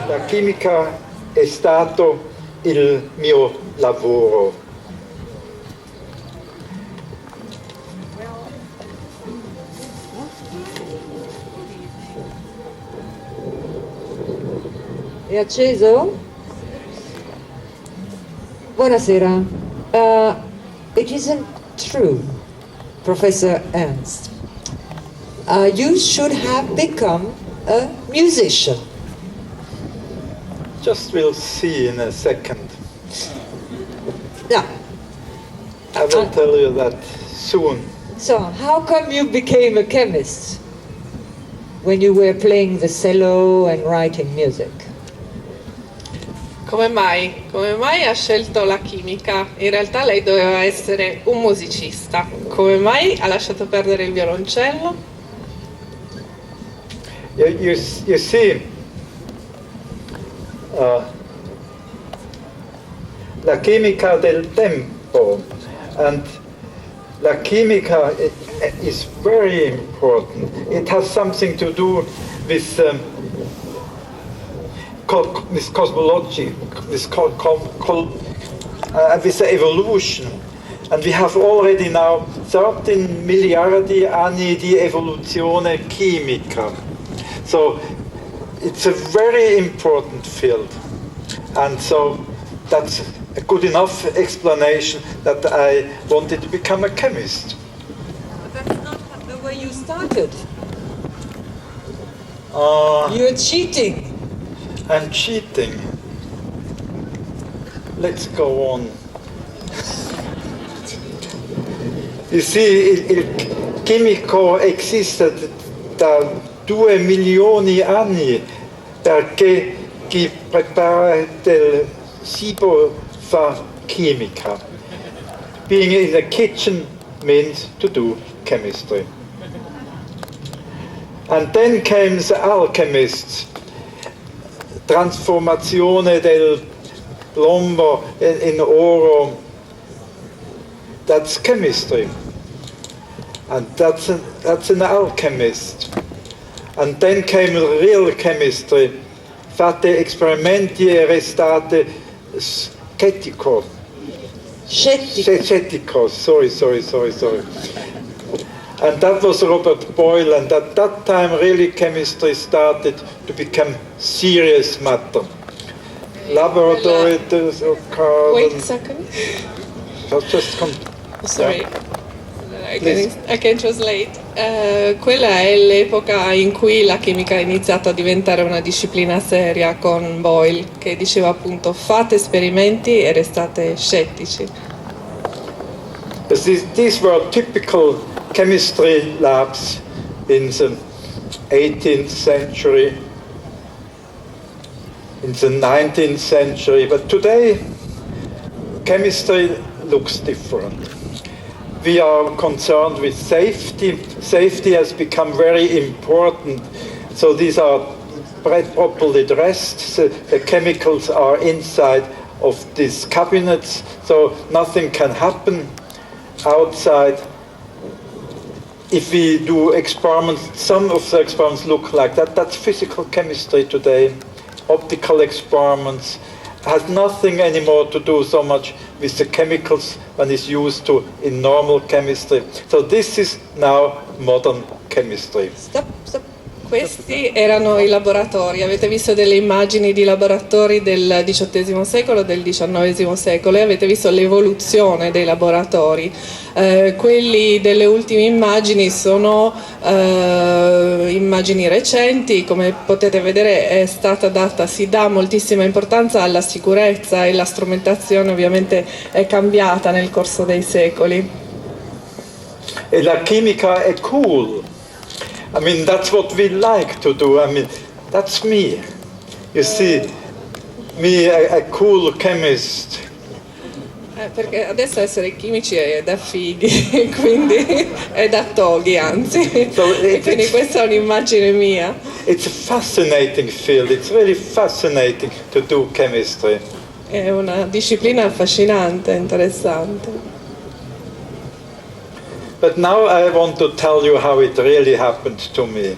La chimica è stato il mio lavoro. È acceso? Buonasera. It isn't true, Professor Ernst. You should have become a musician. Just we'll see in a second. Yeah. I will tell you that soon. So, how come you became a chemist when you were playing the cello and writing music? Come mai? Come mai ha scelto la chimica? In realtà lei doveva essere un musicista. Come mai ha lasciato perdere il violoncello? You see, la chimica del tempo, and la chimica is very important. It has something to do with cosmology, with evolution. And we have already now 13 miliardi anni di evoluzione chimica. So it's a very important field. And so that's a good enough explanation that I wanted to become a chemist. But that's not the way you started. You're cheating. I'm cheating. Let's go on. You see, il chimico esiste da 2 milioni anni perché chi prepara del cibo fa chimica. Being in the kitchen means to do chemistry. And then came the alchemists. Trasformazione del plombo in oro. That's chemistry. And that's an alchemist. And then came real chemistry. Fate esperimenti e restate scettico. Scettico. Sorry. And that was Robert Boyle, and at that time really chemistry started to become serious matter. Laboratory carbon. Wait a second. Just come. Sorry. I can translate. Quella è l'epoca in cui la chimica ha iniziato a diventare una disciplina seria con Boyle, che diceva appunto fate esperimenti e restate scettici. These were typical chemistry labs in the 18th century, in the 19th century, but today chemistry looks different. We are concerned with safety. Safety has become very important, so these are properly dressed. The chemicals are inside of these cabinets, so nothing can happen outside. If we do experiments, some of the experiments look like that. That's physical chemistry today. Optical experiments has nothing anymore to do so much with the chemicals one is used to in normal chemistry. So this is now modern chemistry. Stop. Questi erano i laboratori. Avete visto delle immagini di laboratori del XVIII secolo, del XIX secolo, e avete visto l'evoluzione dei laboratori. Quelli delle ultime immagini sono immagini recenti. Come potete vedere si dà moltissima importanza alla sicurezza, e la strumentazione ovviamente è cambiata nel corso dei secoli. E la chimica è cool. I mean, that's what we like to do. I mean, that's me. You see, me, a cool chemist. Perché adesso essere chimici è da fighi, quindi è da toghi, anzi. E quindi questa è un'immagine mia. It's a fascinating field. It's really fascinating to do chemistry. È una disciplina affascinante, interessante. But now I want to tell you how it really happened to me.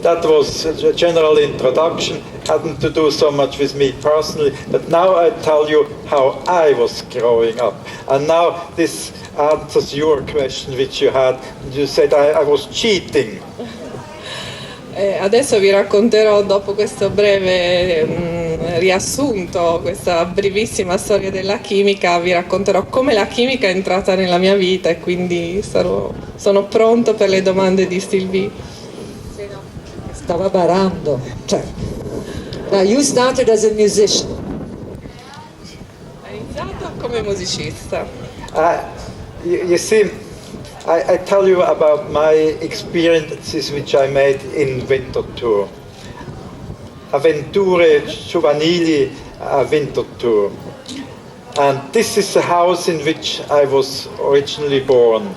that was a general introduction, hadn't to do so much with me personally, but now I tell you how I was growing up. And now this answers your question which you had. You said I was cheating. Adesso vi racconterò, dopo questo breve riassunto, questa brevissima storia della chimica, vi racconterò come la chimica è entrata nella mia vita e quindi sono pronto per le domande di Sylvie. Stava barando. Cioè. Now you started as a musician. Ho iniziato come musicista. You see, I tell you about my experiences which I made in Winter Tour. Avventure giovanili a Winter Tour. And this is the house in which I was originally born.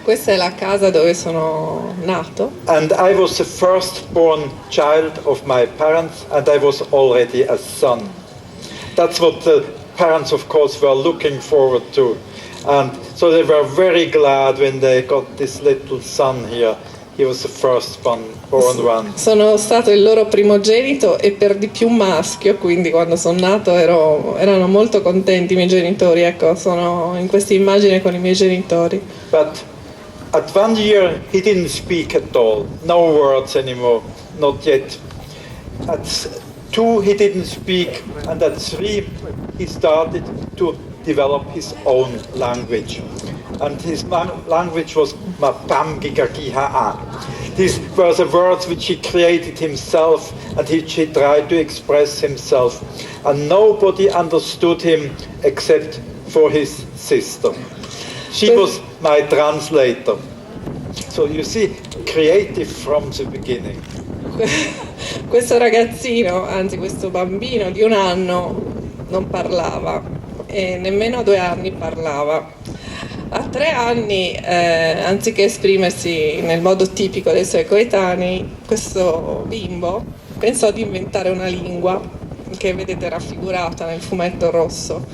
Questa è la casa dove sono nato. And I was the firstborn child of my parents, and I was already a son. That's what the parents, of course, were looking forward to. And so they were very glad when they got this little son here. He was the firstborn one. Sono stato il loro primogenito e per di più maschio, quindi quando sono nato erano molto contenti i miei genitori. Ecco, sono in questa immagine con i miei genitori. But at 1 year he didn't speak at all, no words anymore, not yet. At 2 he didn't speak, and at 3 he started to develop his own language. And his language was Mapamgigagiha'a. These were the words which he created himself and which he tried to express himself. And nobody understood him except for his sister. She was my translator. So you see, creative from the beginning. Questo ragazzino, anzi questo bambino di 1 anno non parlava e nemmeno a 2 anni parlava. A 3 anni, anziché esprimersi nel modo tipico dei suoi coetanei, questo bimbo pensò di inventare una lingua che vedete raffigurata nel fumetto rosso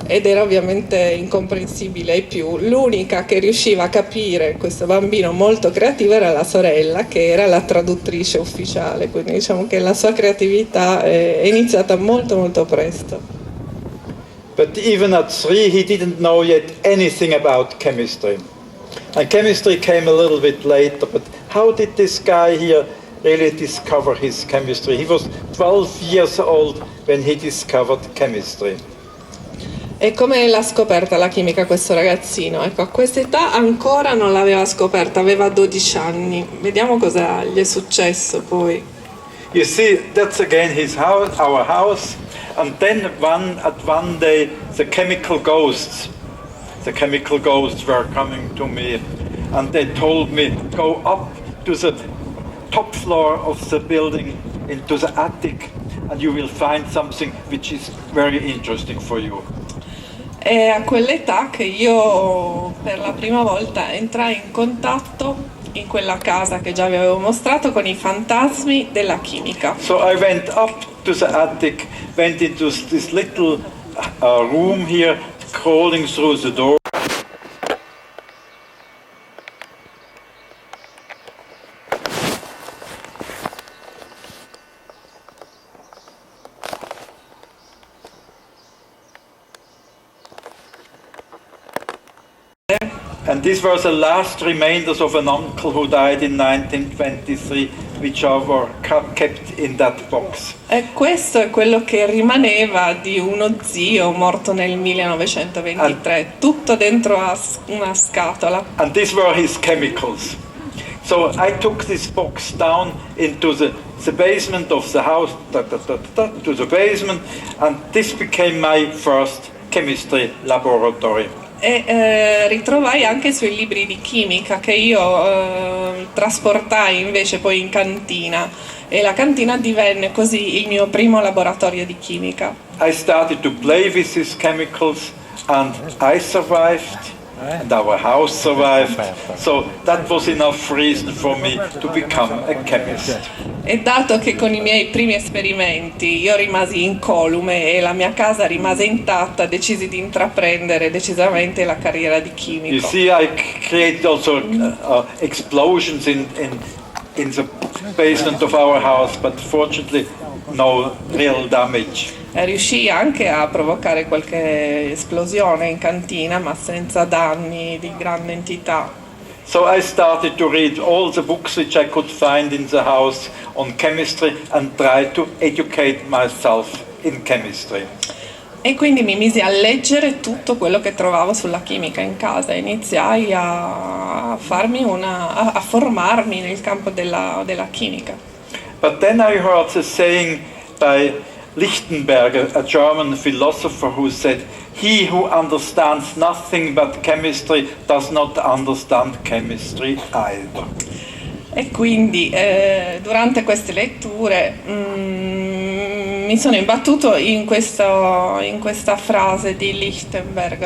ed era ovviamente incomprensibile ai più. L'unica che riusciva a capire questo bambino molto creativo era la sorella, che era la traduttrice ufficiale, quindi diciamo che la sua creatività è iniziata molto molto presto. But even at 3 he didn't know yet anything about chemistry. And chemistry came a little bit later, but how did this guy here really discover his chemistry? He was 12 years old when he discovered chemistry. E come l'ha scoperta la chimica questo ragazzino? Ecco, a quest'età ancora non l'aveva scoperta, aveva 12 anni. Vediamo cosa gli è successo poi. You see, that's again his house, our house. And then one day the chemical ghosts were coming to me, and they told me, go up to the top floor of the building into the attic and you will find something which is very interesting for you. È a quell'età che io per la prima volta entrai in contatto in quella casa che già vi avevo mostrato con i fantasmi della chimica. So I went up to the attic, went into this little room here, crawling through the door. And these were the last remainders of an uncle who died in 1923, which were kept in that box. E questo è quello che rimaneva di uno zio morto nel 1923, tutto dentro a una scatola. And these were his chemicals. So I took this box down into the basement of the house, to the basement, and this became my first chemistry laboratory. E ritrovai anche i suoi libri di chimica che io trasportai invece poi in cantina e la cantina divenne così il mio primo laboratorio di chimica. I started to play with these chemicals and I survived and our house survived, so that was enough reason for me to become a chemist. E dato che con i miei primi esperimenti io rimasi incolume e la mia casa rimase intatta, decisi di intraprendere decisamente la carriera di chimico. You see, I created also explosions in in the basement of our house, but fortunately no real damage. Riuscì anche a provocare qualche esplosione in cantina, ma senza danni di grande entità. So I started to read all the books which I could find in the house on chemistry and tried to educate myself in chemistry. E quindi mi misi a leggere tutto quello che trovavo sulla chimica in casa e iniziai a formarmi nel campo della chimica. But then I heard the saying by Lichtenberger, a German philosopher, who said, "He who understands nothing but chemistry does not understand chemistry either." E quindi durante queste letture mi sono imbattuto in questa frase di Lichtenberg,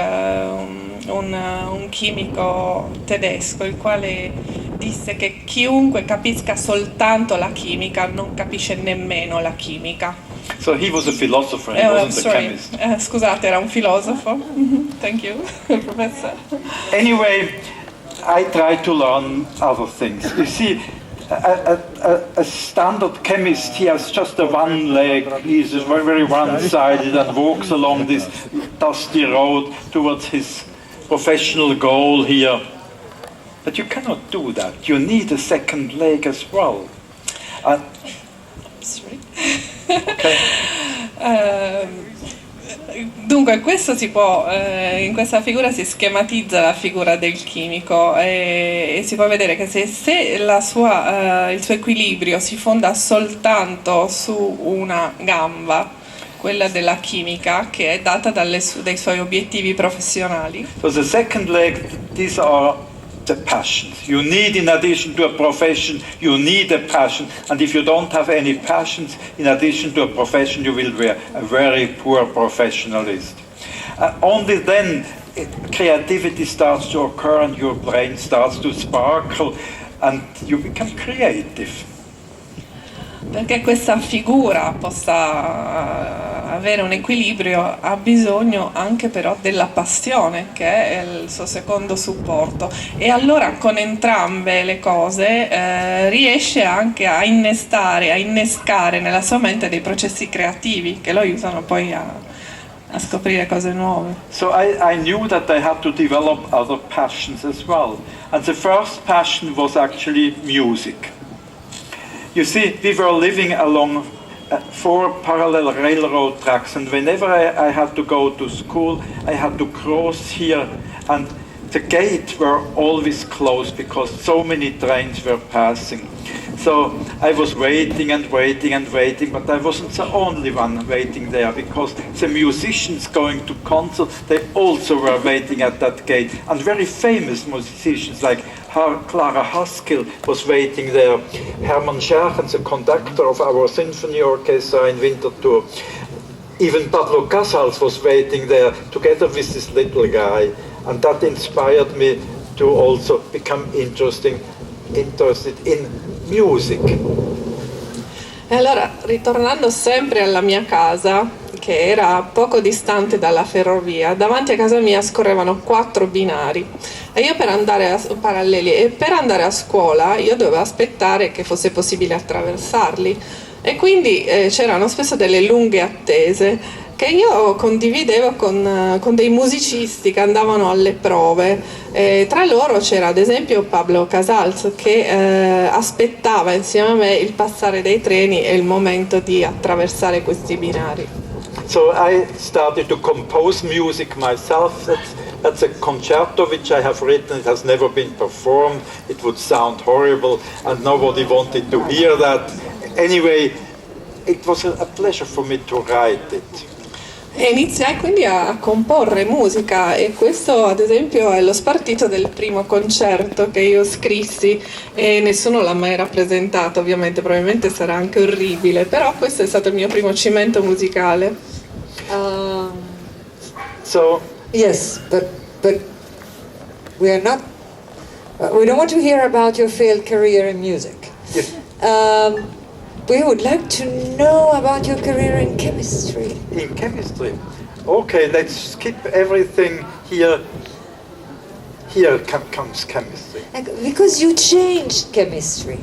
un chimico tedesco, il quale disse che chiunque capisca soltanto la chimica non capisce nemmeno la chimica. So he was a philosopher, he wasn't a chemist. Scusate, era un filosofo. Thank you, professor. Anyway, I tried to learn other things. You see, a standard chemist, he has just a one leg, he's very, very one-sided and walks along this dusty road towards his professional goal here. But you cannot do that. You need a second leg as well. Sorry. Okay. Dunque, questo si può, in questa figura si schematizza la figura del chimico e si può vedere che se il suo equilibrio si fonda soltanto su una gamba, quella della chimica, che è data dai suoi obiettivi professionali. So the second leg, these are the passions. You need, in addition to a profession, you need a passion. And if you don't have any passions, in addition to a profession, you will be a very poor professionalist. Only then creativity starts to occur and your brain starts to sparkle and you become creative. Perché questa figura possa avere un equilibrio ha bisogno anche però della passione, che è il suo secondo supporto, e allora con entrambe le cose riesce anche a innescare nella sua mente dei processi creativi che lo aiutano poi a scoprire cose nuove. So I knew that I had to develop other passions as well, and the first passion was actually music. You see, we were living along 4 parallel railroad tracks, and whenever I had to go to school, I had to cross here, and the gates were always closed because so many trains were passing. So I was waiting and waiting and waiting, but I wasn't the only one waiting there, because the musicians going to concert, they also were waiting at that gate, and very famous musicians like Clara Haskell was waiting there, Hermann Scherchen, the conductor of our symphony orchestra in Winterthur. Even Pablo Casals was waiting there together with this little guy, and that inspired me to also become interested in music. E allora, ritornando sempre alla mia casa, che era poco distante dalla ferrovia, davanti a casa mia scorrevano 4 binari e io per andare a scuola io dovevo aspettare che fosse possibile attraversarli, e quindi c'erano spesso delle lunghe attese che io condividevo con dei musicisti che andavano alle prove. Tra loro c'era ad esempio Pablo Casals, che aspettava insieme a me il passare dei treni e il momento di attraversare questi binari. So I started to compose music myself. That's a concerto which I have written. It has never been performed. It would sound horrible and nobody wanted to hear that. Anyway, it was a pleasure for me to write it. E iniziai quindi a comporre musica, e questo ad esempio è lo spartito del primo concerto che io scrissi, e nessuno l'ha mai rappresentato, ovviamente, probabilmente sarà anche orribile, però questo è stato il mio primo cimento musicale. Yes, but we are not. We don't want to hear about your failed career in music. Yes. We would like to know about your career in chemistry. In chemistry? Okay, let's skip everything here. Here comes chemistry. Because you changed chemistry.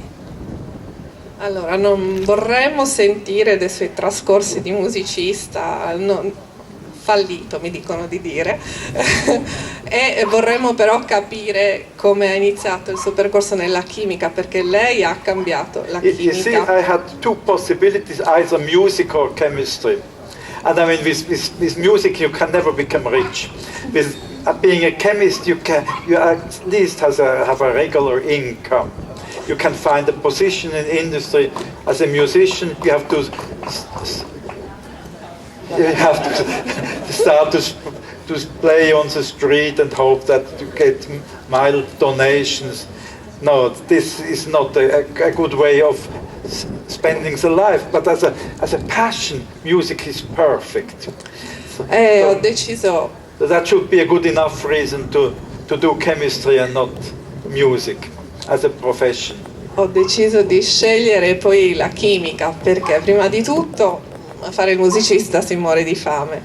Allora, non vorremmo sentire dei suoi trascorsi di musicista fallito, mi dicono di dire, e vorremmo però capire come ha iniziato il suo percorso nella chimica, perché lei ha cambiato la You see, chimica. I had two possibilities, either music or chemistry. And I mean, with music you can never become rich. With being a chemist, you at least have a regular income. You can find a position in industry. As a musician, you have to start to play on the street and hope that you get mild donations. No, this is not a good way of spending the life, but as a passion, music is perfect. Ho deciso, That should be a good enough reason to do chemistry and not music as a profession. ho deciso di scegliere poi la chimica, perché prima di tutto a fare il musicista si muore di fame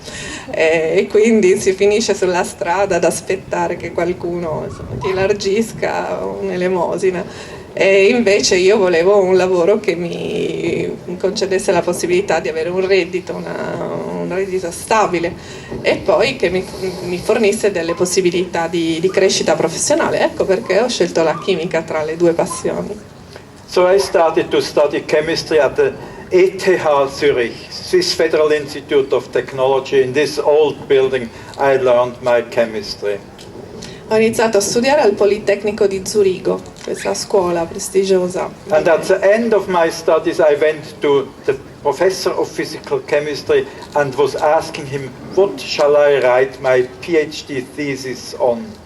e quindi si finisce sulla strada ad aspettare che qualcuno ti elargisca un'elemosina, e invece io volevo un lavoro che mi concedesse la possibilità di avere un reddito, un reddito stabile, e poi che mi fornisse delle possibilità di crescita professionale. Ecco perché ho scelto la chimica tra le due passioni. So I started to study chemistry at the ETH Zurich, Swiss Federal Institute of Technology. In this old building I learned my chemistry. Ho iniziato a studiare al Politecnico di Zurigo, questa scuola prestigiosa. And at the end of my studies I went to the professor of physical chemistry and was asking him, what shall I write my PhD thesis on?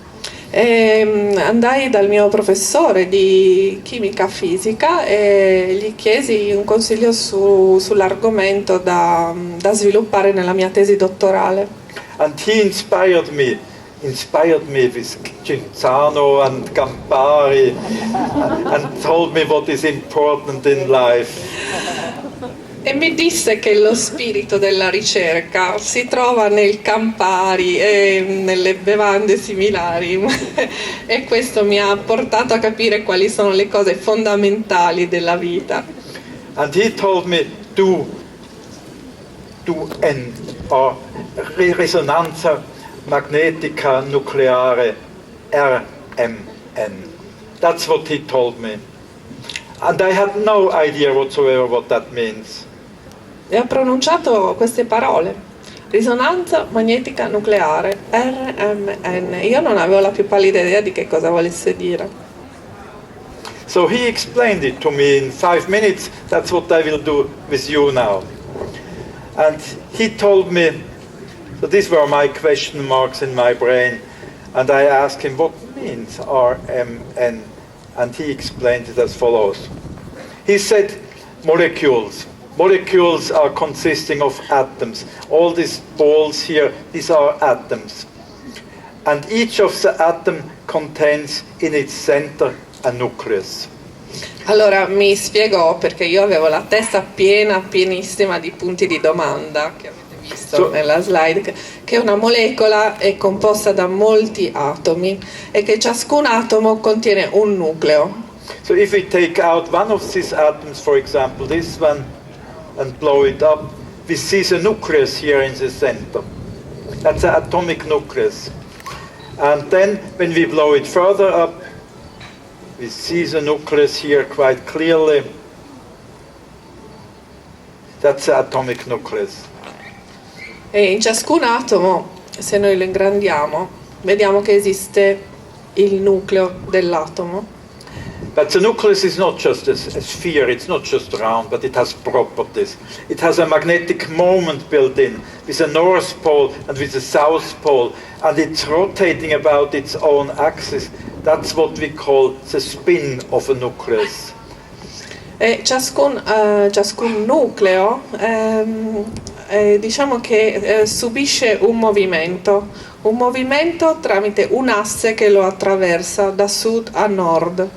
E andai dal mio professore di chimica fisica e gli chiesi un consiglio sull'argomento da sviluppare nella mia tesi dottorale. And he inspired me with Cinzano and Campari and told me what is important in life. E mi disse che lo spirito della ricerca si trova nel Campari e nelle bevande similari e questo mi ha portato a capire quali sono le cose fondamentali della vita. And he told me, do Resonanza Magnetica Nucleare, RMN. That's what he told me. And I had no idea whatsoever what that means. E ho pronunciato queste parole: risonanza magnetica nucleare, RMN. Io non avevo la più pallida idea di che cosa volesse dire. So he explained it to me in 5 minutes. That's what I will do with you now. And he told me, so these were my question marks in my brain, and I asked him what means RMN, and he explained it as follows. He said molecules. Molecules are consisting of atoms. All these balls here, these are atoms. And each of the atom contains in its center a nucleus. Allora mi spiegò, perché io avevo la testa pienissima di punti di domanda che avete visto nella slide, che una molecola è composta da molti atomi e che ciascun atomo contiene un nucleo. So if we take out one of these atoms, for example this one, and blow it up, we see the nucleus here in the center. That's the atomic nucleus. And then when we blow it further up, we see the nucleus here quite clearly. That's the atomic nucleus. E in ciascun atomo, se noi lo ingrandiamo, vediamo che esiste il nucleo dell'atomo. But the nucleus is not just a sphere, it's not just round, but it has properties. It has a magnetic moment built in, with a north pole and with a south pole, and it's rotating about its own axis. That's what we call the spin of a nucleus. E ciascun nucleo diciamo che subisce un movimento tramite un asse che lo attraversa da sud a nord.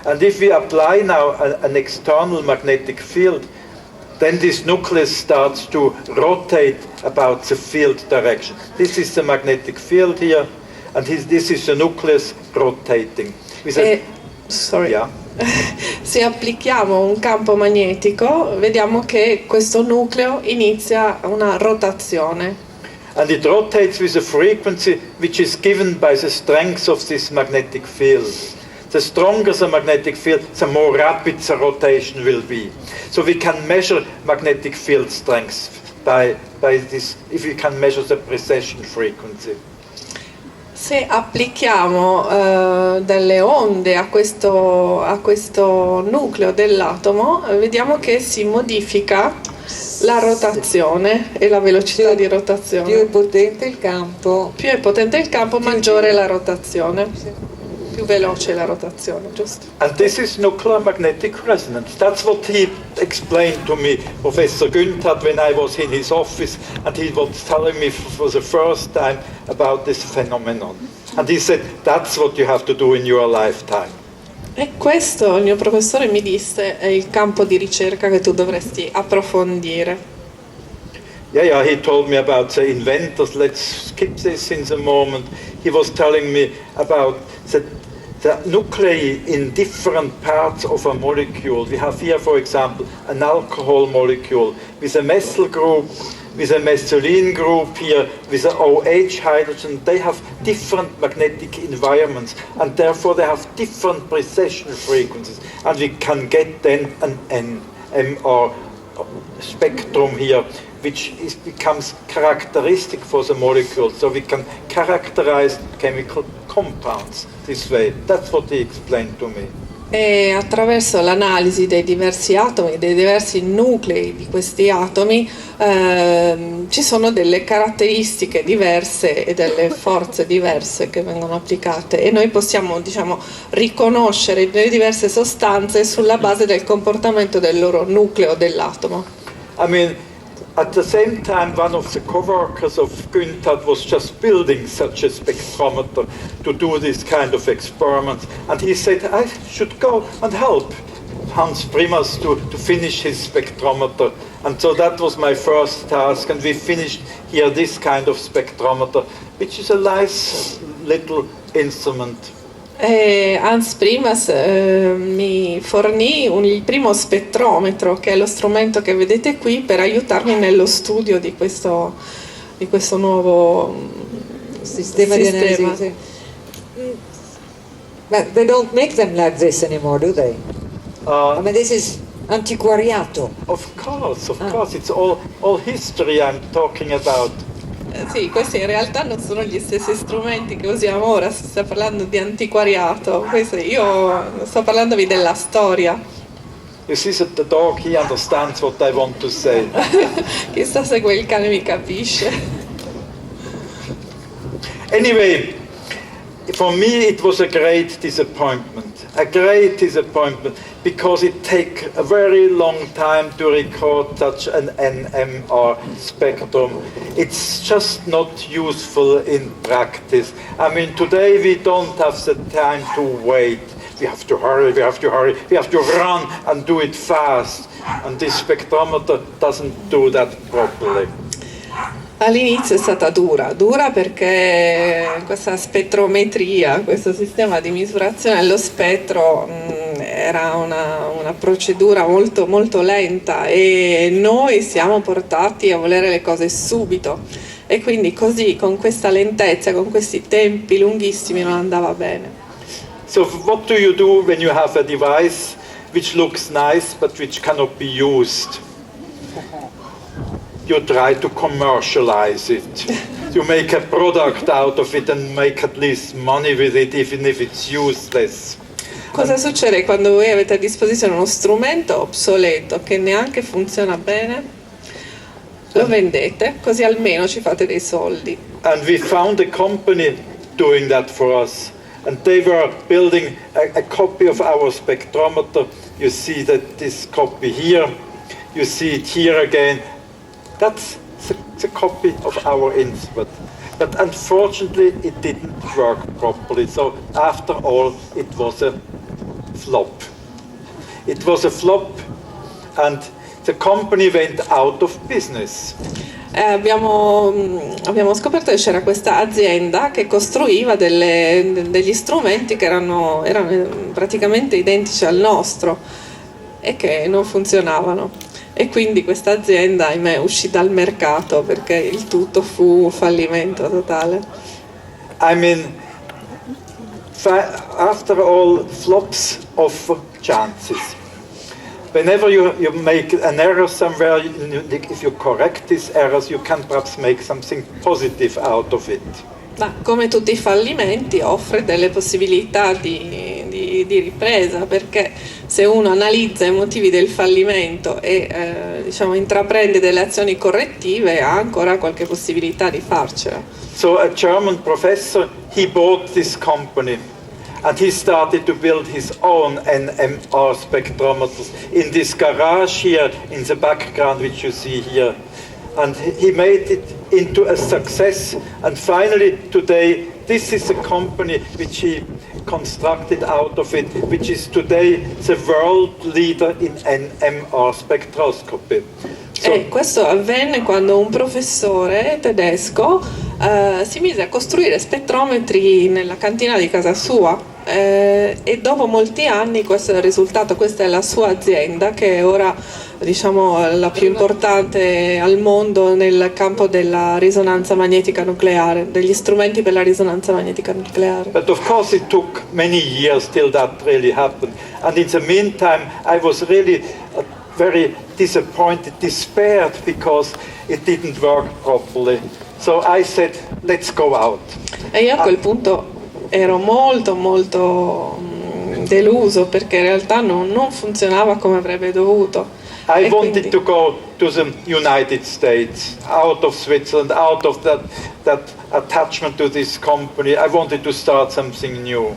And if we apply now an external magnetic field, then this nucleus starts to rotate about the field direction. This is the magnetic field here, and this is the nucleus rotating. Sorry. Yeah. Se applichiamo un campo magnetico, vediamo che questo nucleo inizia una rotazione. And it rotates with a frequency which is given by the strength of this magnetic field. The stronger the magnetic field, the more rapid the rotation will be. So we can measure magnetic field strength by this, if we can measure the precession frequency. Se applichiamo delle onde a questo nucleo dell'atomo, vediamo che si modifica la rotazione e la velocità di rotazione. Più è potente il campo, Più è potente il campo, maggiore è la rotazione. Più veloce è la rotazione, giusto? And this is nuclear magnetic resonance. That's what he explained to me, Professor Günther, when I was in his office, and he was telling me for the first time about this phenomenon. And he said, that's what you have to do in your lifetime. E questo il mio professore mi disse è il campo di ricerca che tu dovresti approfondire. Yeah, he told me about the inventors. Let's skip this in a moment. He was telling me about the nuclei in different parts of a molecule. We have here, for example, an alcohol molecule with a methyl group, with a methylene group here, with an OH hydrogen. They have different magnetic environments, and therefore they have different precession frequencies. And we can get then an NMR spectrum here, which becomes characteristic for the molecule. So we can characterize chemical compounds this way. That's what he explained to me. E attraverso l'analisi dei diversi atomi, dei diversi nuclei di questi atomi, ci sono delle caratteristiche diverse e delle forze diverse che vengono applicate e noi possiamo, diciamo, riconoscere le diverse sostanze sulla base del comportamento del loro nucleo dell'atomo. I mean, at the same time, one of the co-workers of Günther was just building such a spectrometer to do this kind of experiments. And he said, I should go and help Hans Primas to finish his spectrometer. And so that was my first task. And we finished here this kind of spectrometer, which is a nice little instrument. Hans Primas mi fornì il primo spettrometro, che è lo strumento che vedete qui, per aiutarmi nello studio di questo nuovo sistema di analisi. Sì. But they don't make them like this anymore, do they? I mean, this is antiquariato. Of course, it's all history I'm talking about. Sì, questi in realtà non sono gli stessi strumenti che usiamo ora, si sta parlando di antiquariato. Io sto parlandovi della storia. You see that the dog, he understands what I want to say. Chissà se quel cane mi capisce. Anyway, for me it was a great disappointment, because it takes a very long time to record such an NMR spectrum. It's just not useful in practice. I mean, today we don't have the time to wait. We have to hurry, we have to run and do it fast. And this spectrometer doesn't do that properly. All'inizio è stata dura perché questa spettrometria, questo sistema di misurazione dello spettro era una procedura molto, molto lenta e noi siamo portati a volere le cose subito e quindi così, con questa lentezza, con questi tempi lunghissimi, non andava bene. So what do you do when you have a device which looks nice but which cannot be used? You try to commercialize it. You make a product out of it and make at least money with it, even if it's useless. Cosa succede quando voi avete a disposizione uno strumento obsoleto che neanche funziona bene? Lo vendete, così almeno ci fate dei soldi. And we found a company doing that for us. And they were building a copy of our spectrometer. You see that this copy here. You see it here again. That's the copy of our instrument. But unfortunately, it didn't work properly. So after all, it was a flop. It was a flop, and the company went out of business. abbiamo scoperto che c'era questa azienda che costruiva degli strumenti che erano praticamente identici al nostro e che non funzionavano. E quindi questa azienda, ahimè, uscì dal mercato perché il tutto fu un fallimento totale. I mean, after all flops of chances, whenever you make an error somewhere, if you correct these errors, you can perhaps make something positive out of it. Ma come tutti i fallimenti offre delle possibilità di ripresa, perché se uno analizza i motivi del fallimento e diciamo intraprende delle azioni correttive ha ancora qualche possibilità di farcela. So a German professor, he bought this company and he started to build his own NMR spectrometers in this garage here in the background which you see here. And he made it into a success, and finally today this is a company which he constructed out of it, which is today the world leader in NMR spectroscopy. E questo avvenne quando un professore tedesco si mise a costruire spettrometri nella cantina di casa sua e dopo molti anni questo è il risultato, questa è la sua azienda che è ora diciamo la più importante al mondo nel campo della risonanza magnetica nucleare, degli strumenti per la risonanza magnetica nucleare. But of course it took many years till that really happened, and in the meantime I was really very disappointed, despaired because it didn't work properly. So I said, let's go out. E io a quel punto ero molto deluso perché in realtà non funzionava come avrebbe dovuto. I wanted to go to the United States, out of Switzerland, out of that attachment to this company. I wanted to start something new.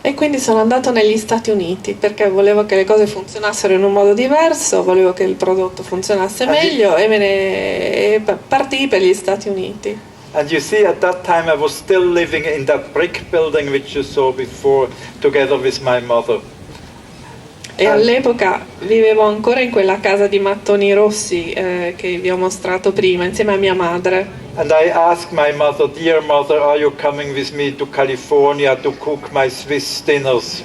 E quindi sono andato negli Stati Uniti perché volevo che le cose funzionassero in un modo diverso, volevo che il prodotto funzionasse meglio e partii per gli Stati Uniti. And you see, at that time I was still living in that brick building which you saw before, together with my mother. E all'epoca vivevo ancora in quella casa di mattoni rossi che vi ho mostrato prima, insieme a mia madre. And I asked my mother, dear mother, are you coming with me to California to cook my Swiss dinners?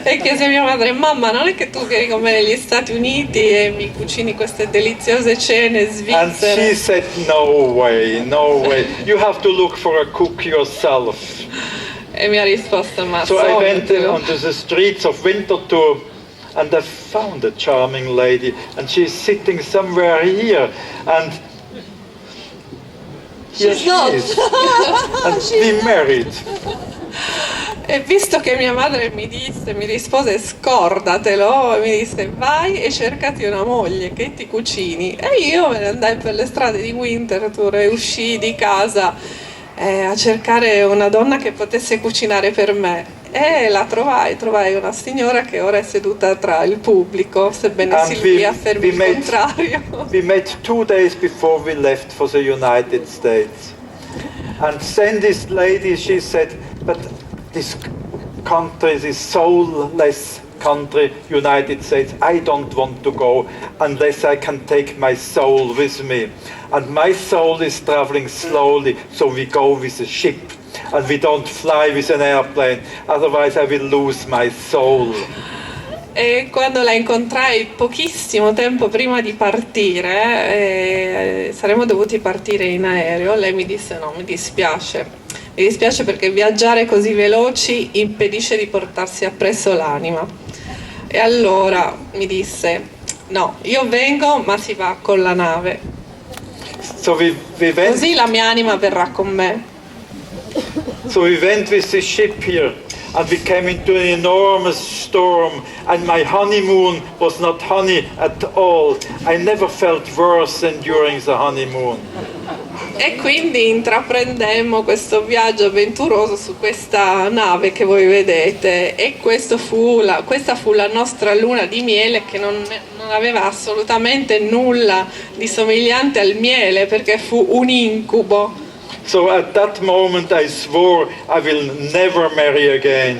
E chiesi a mia madre, mamma, non è che tu vieni con me negli Stati Uniti e mi cucini queste deliziose cene svizzere? And she said, no way, you have to look for a cook yourself. E mi ha risposto, ma so I went onto the streets of Winterthur and I found a charming lady, and she's sitting somewhere here, and here she is. And we married. E visto che mia madre mi rispose scordatelo, mi disse vai e cercati una moglie che ti cucini. E io me ne andai per le strade di Winterthur e uscii di casa a cercare una donna che potesse cucinare per me. E la trovai una signora che ora è seduta tra il pubblico, sebbene Silvia affermi il contrario. We met 2 days before we left for the United States. And then this lady, she said, but this country, this soulless country, United States, I don't want to go unless I can take my soul with me. And my soul is traveling slowly, so we go with a ship. And we don't fly with an airplane, otherwise I will lose my soul. E quando la incontrai pochissimo tempo prima di partire, saremmo dovuti partire in aereo, lei mi disse no, mi dispiace perché viaggiare così veloci impedisce di portarsi appresso l'anima. E allora mi disse no, io vengo ma si va con la nave, so we went, così la mia anima verrà con me. So we went with the ship here, and we came into an enormous storm, and my honeymoon was not honey at all. I never felt worse than during the honeymoon. E quindi intraprendemmo questo viaggio avventuroso su questa nave che voi vedete, e questa fu la nostra luna di miele, che non aveva assolutamente nulla di somigliante al miele, perché fu un incubo. So at that moment I swore I will never marry again.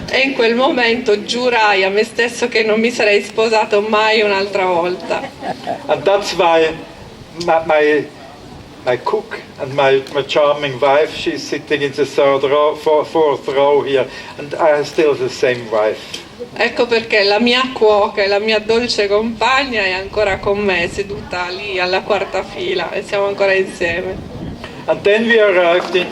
E in quel momento giurai a me stesso che non mi sarei sposato mai un'altra volta. And that's why my cook and my charming wife, she's sitting in the fourth row here, and I have still the same wife. Ecco perché la mia cuoca e la mia dolce compagna è ancora con me, seduta lì alla quarta fila, e siamo ancora insieme. And then we arrived in...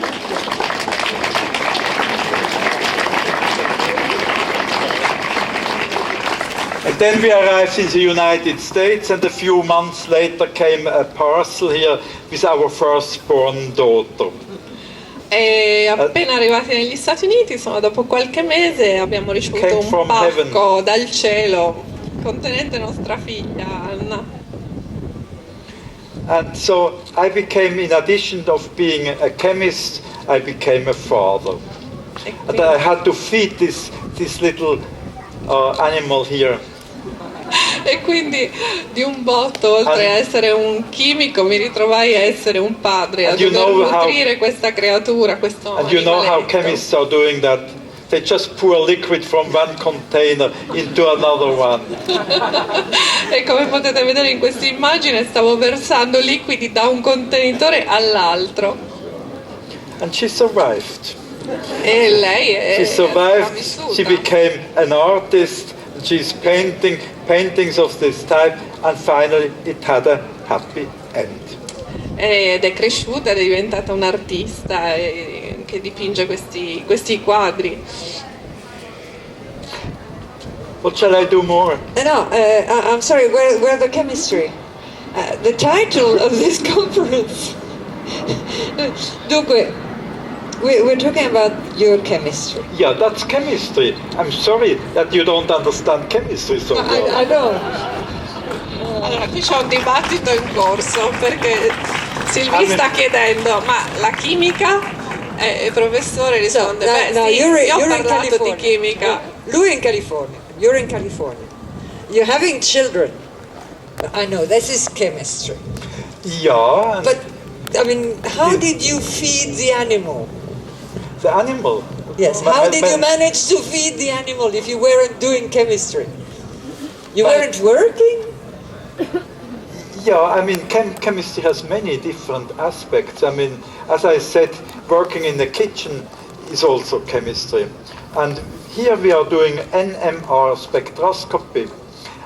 And then we arrived in the United States, and a few months later came a parcel here with our firstborn daughter. E appena arrivati negli Stati Uniti, insomma, dopo qualche mese abbiamo ricevuto Came un from pacco dal cielo contenente nostra figlia Anna. And so I became, in addition of being a chemist, I became a father. E And I had to feed this little animal here. quindi di un botto, oltre a essere un chimico, mi ritrovai a essere un padre, a And you dover know how- nutrire questa creatura, questo And you know how animaletto. chemists are doing that. They just pour liquid from one container into another one. E come potete vedere in questa immagine, stavo versando liquidi da un contenitore all'altro. And she survived. E lei è She survived. sopravvissuta. She became an artist. She's painting paintings of this type, and finally it had a happy end. Ed è cresciuta ed è diventata un'artista che dipinge questi quadri. What shall I do more? No, I'm sorry, where the chemistry? The title of this conference. Dunque, we're talking about your chemistry. Yeah, that's chemistry. I'm sorry that you don't understand chemistry so well. I don't. Allora, qui c'è un dibattito in corso perché Silvi sta chiedendo: ma la chimica? E il professore risponde: No, beh, sì, you're io ho in parlato di California. chimica. Lui in California. You're in California. You're having children. I know, this is chemistry. Yeah, and But, I mean, how did you feed the animal? the animal. Yes, Ma- how ma- did ma- you manage to feed the animal if you weren't doing chemistry? You But- weren't working? Yeah, I mean, chemistry has many different aspects. I mean, as I said, working in the kitchen is also chemistry. And here we are doing NMR spectroscopy.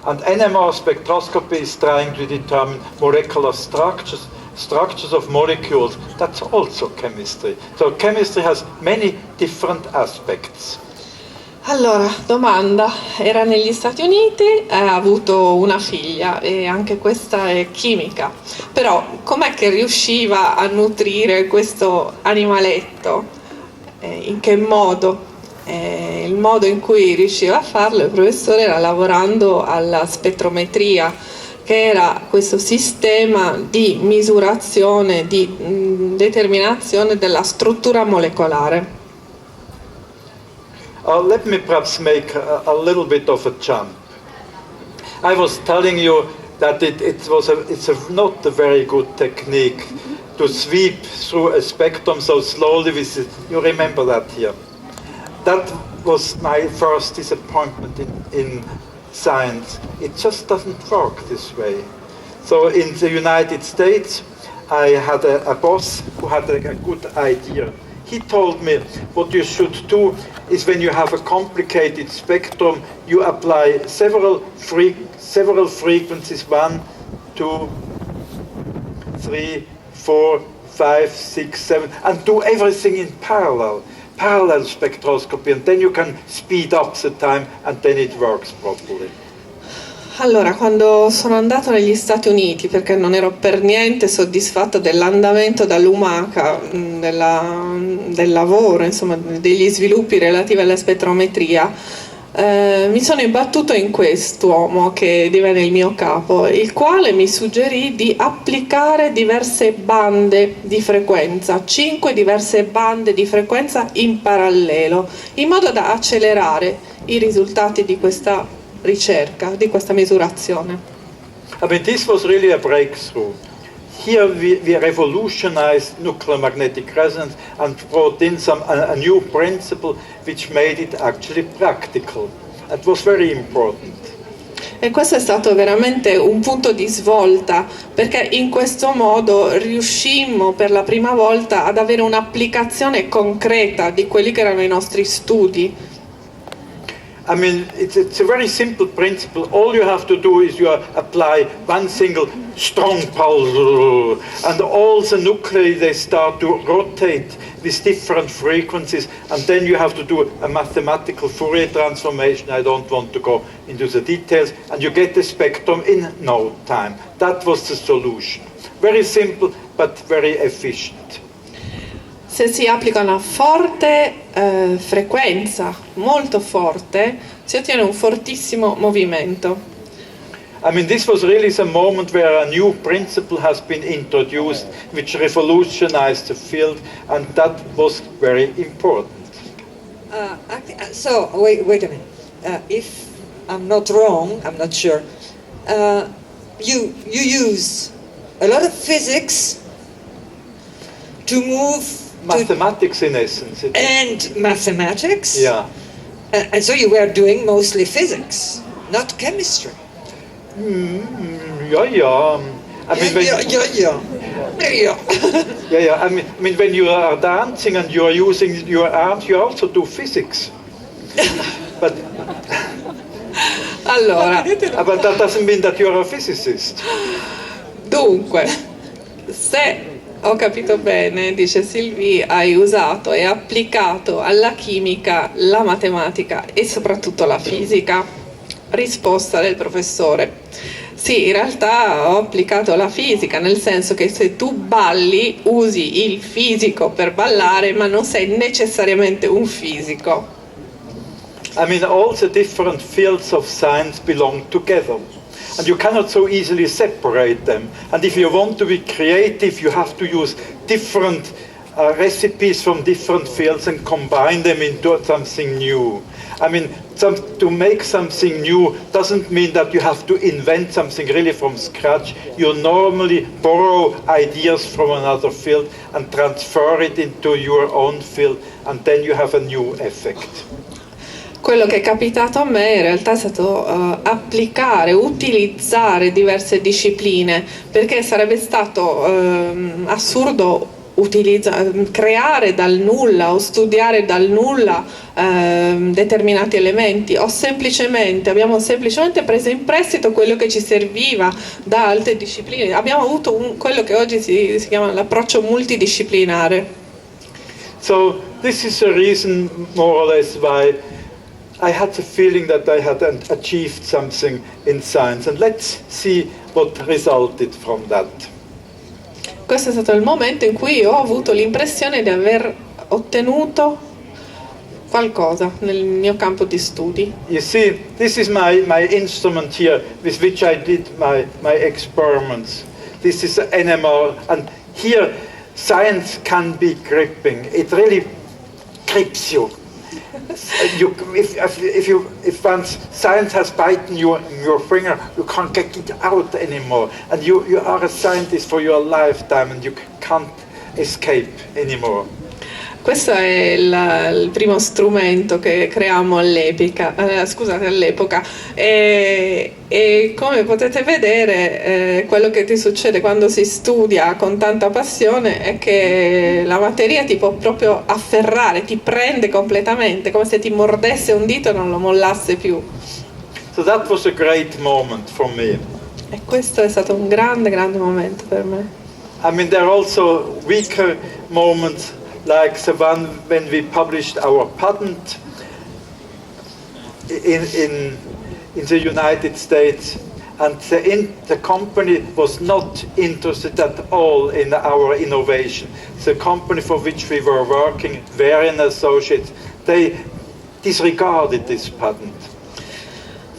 And NMR spectroscopy is trying to determine molecular structures of molecules. That's also chemistry. So chemistry has many different aspects. Allora, domanda: era negli Stati Uniti, ha avuto una figlia e anche questa è chimica, però com'è che riusciva a nutrire questo animaletto? In che modo? Il modo in cui riusciva a farlo il professore era lavorando alla spettrometria, che era questo sistema di misurazione, di determinazione della struttura molecolare. Let me perhaps make a little bit of a jump. I was telling you that it's not a very good technique to sweep through a spectrum so slowly with it. You remember that here. That was my first disappointment in science. It just doesn't work this way. So in the United States, I had a boss who had a good idea. He told me what you should do is when you have a complicated spectrum, you apply several frequencies, 1, 2, 3, 4, 5, 6, 7, and do everything in parallel spectroscopy, and then you can speed up the time and then it works properly. Allora, quando sono andato negli Stati Uniti, perché non ero per niente soddisfatta dell'andamento da lumaca del lavoro, insomma, degli sviluppi relativi alla spettrometria, mi sono imbattuto in quest'uomo che divenne il mio capo, il quale mi suggerì di applicare diverse bande di frequenza, 5 diverse bande di frequenza in parallelo, in modo da accelerare i risultati di questa ricerca, di questa misurazione. I mean, this was really a breakthrough. here we revolutionized nuclear magnetic resonance and brought in a new principle which made it actually practical. That was very important. E questo è stato veramente un punto di svolta, perché in questo modo riuscimmo per la prima volta ad avere un'applicazione concreta di quelli che erano i nostri studi. I mean, it's a very simple principle. All you have to do is you apply one single strong pulse, and all the nuclei, they start to rotate with different frequencies, and then you have to do a mathematical Fourier transformation. I don't want to go into the details, and you get the spectrum in no time. That was the solution. Very simple, but very efficient. Se si applica una forte frequenza, molto forte, si ottiene un fortissimo movimento. I mean, this was really the moment where a new principle has been introduced, which revolutionized the field, and that was very important. So, wait a minute. If I'm not wrong, I'm not sure. You use a lot of physics to move Mathematics, in essence. and mathematics. Yeah. And so you were doing mostly physics, not chemistry. Yeah. I mean, yeah. I mean, when you are dancing and you are using your arms, you also do physics. But Allora, but that doesn't mean that you're a physicist. dunque, se ho capito bene, dice Sylvie, hai usato e applicato alla chimica la matematica e soprattutto la fisica? Risposta del professore: sì, in realtà ho applicato la fisica, nel senso che se tu balli usi il fisico per ballare, ma non sei necessariamente un fisico. I mean, all the different fields of science belong together. And you cannot so easily separate them. And if you want to be creative, you have to use different recipes from different fields and combine them into something new. I mean, to make something new doesn't mean that you have to invent something really from scratch. You normally borrow ideas from another field and transfer it into your own field, and then you have a new effect. Quello che è capitato a me in realtà è stato applicare, utilizzare diverse discipline, perché sarebbe stato assurdo creare dal nulla o studiare dal nulla determinati elementi. Abbiamo semplicemente preso in prestito quello che ci serviva da altre discipline. Abbiamo avuto quello che oggi si chiama l'approccio multidisciplinare. So this is the reason more or less why I had the feeling that I had achieved something in science, and let's see what resulted from that. Questo è stato il momento in cui ho avuto l'impressione di aver ottenuto qualcosa nel mio campo di studi. You see, this is my instrument here with which I did my experiments. This is the NMR, and here science can be gripping. It really grips you. If once science has bitten your finger, you can't get it out anymore, and you are a scientist for your lifetime, and you can't escape anymore. Questo è il primo strumento che creammo all'epoca, e come potete vedere quello che ti succede quando si studia con tanta passione è che la materia ti può proprio afferrare, ti prende completamente, come se ti mordesse un dito e non lo mollasse più. So that was a great moment for me. E questo è stato un grande momento per me. I mean, there are also weaker moments, like the one when we published our patent in the United States, and the company was not interested at all in our innovation. The company for which we were working, Varian Associates, they disregarded this patent.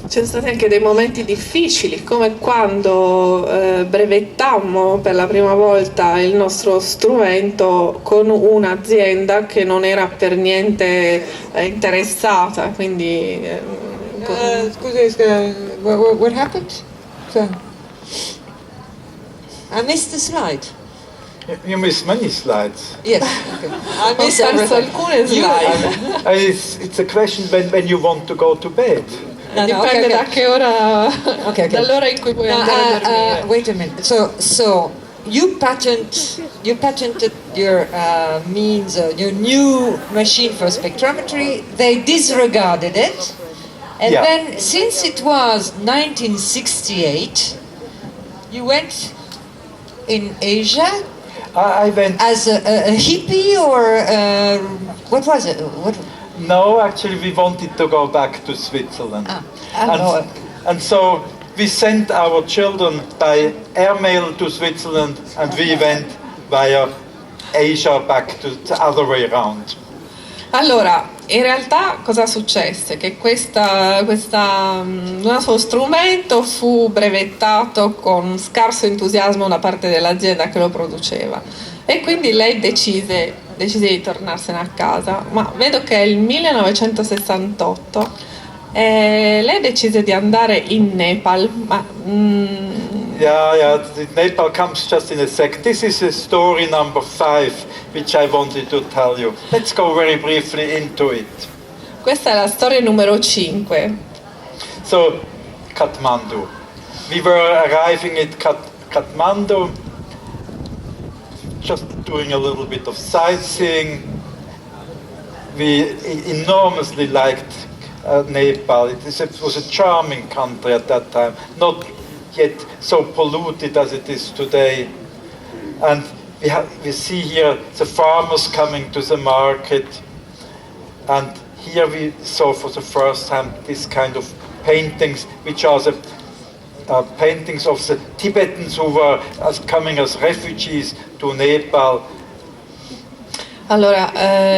Ci sono stati anche dei momenti difficili, come quando brevettammo per la prima volta il nostro strumento con un'azienda che non era per niente interessata, quindi Scusi, what happened? So, I missed the slide. You missed many slides. Yes. Okay. I Ho missed perso everything. alcune slide. It's a question when you want to go to bed. No, Dipende okay, da okay. che ora, Okay. dall'ora in cui vuoi Now, andare a dormire. wait a minute. So you patented your means, your new machine for spectrometry. They disregarded it, and Yeah. then since it was 1968, you went in Asia I went. as a hippie, or what was it? What? No, actually, we wanted to go back to Switzerland. no. And so we sent our children by airmail to Switzerland, and we went via Asia back to the other way around. Allora, in realtà cosa successe? Che il suo strumento fu brevettato con scarso entusiasmo da parte dell'azienda che lo produceva e quindi lei decise di tornarsene a casa, ma vedo che è il 1968 e lei decise di andare in Nepal, ma Yeah, the Nepal comes just in a sec. This is story number 5, which I wanted to tell you. Let's go very briefly into it. questa è la storia numero 5. So, Kathmandu. We were arriving at Kathmandu, just doing a little bit of sightseeing. We enormously liked Nepal. It was a charming country at that time, not yet so polluted as it is today. And we see here the farmers coming to the market, and here we saw for the first time this kind of paintings, which are the paintings of the Tibetans who were coming as refugees to Nepal. Allora,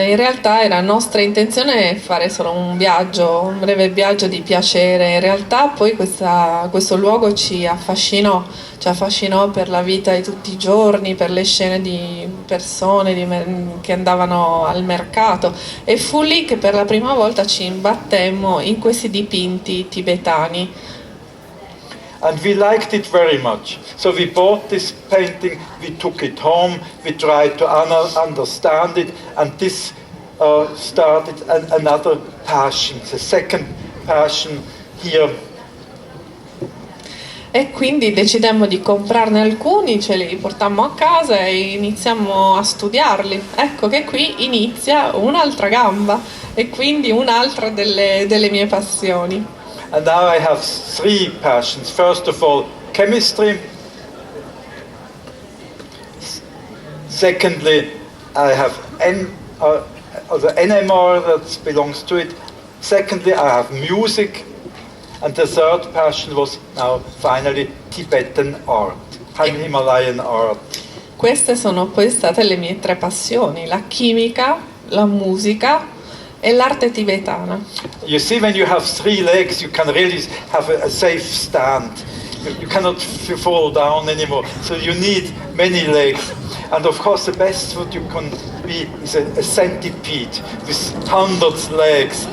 in realtà era nostra intenzione fare solo un breve viaggio di piacere. In realtà poi questo luogo ci affascinò per la vita di tutti i giorni, per le scene di persone che andavano al mercato, e fu lì che per la prima volta ci imbattemmo in questi dipinti tibetani. And we liked it very much. So we bought this painting, we took it home, we tried to understand it, and this started another passion, the second passion here. E quindi decidemmo di comprarne alcuni, ce li portammo a casa e iniziamo a studiarli. Ecco che qui inizia un'altra gamba e quindi un'altra delle mie passioni. And now I have 3 passions. First of all, chemistry. Secondly, I have the NMR that belongs to it. Secondly, I have music. And the third passion was now finally Tibetan art, Himalayan art. Queste sono poi state le mie 3 passioni: la chimica, la musica e l'arte tibetana. You see, when you have 3 legs, you can really have a safe stand. You cannot fall down anymore. So you need many legs. And of course, the best what you can be is a centipede with hundreds legs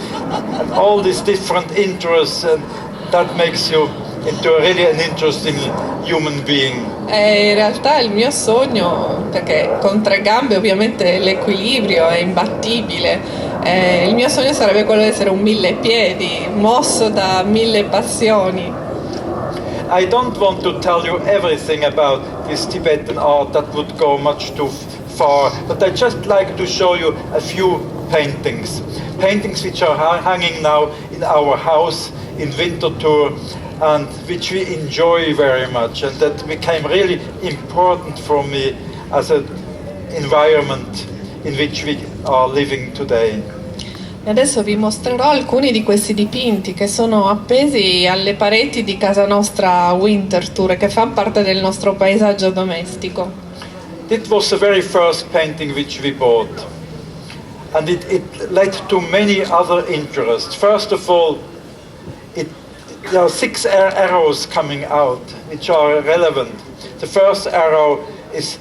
and all these different interests, and that makes you into really an interesting human being. In realtà il mio sogno, perché con 3 gambe ovviamente l'equilibrio è imbattibile, il mio sogno sarebbe quello di essere un 1000 piedi, mosso da 1000 passioni. I don't want to tell you everything about this Tibetan art, that would go much too far, but I just like to show you a few paintings. Paintings which are hanging now in our house in Winterthur, and which we enjoy very much, and that became really important for me as an environment in which we are living today. E adesso vi mostrerò alcuni di questi dipinti che sono appesi alle pareti di casa nostra a Winterthur, che fa parte del nostro paesaggio domestico. It was the very first painting which we bought, and it led to many other interests. First of all, there are 6 arrows coming out which are relevant. The first arrow is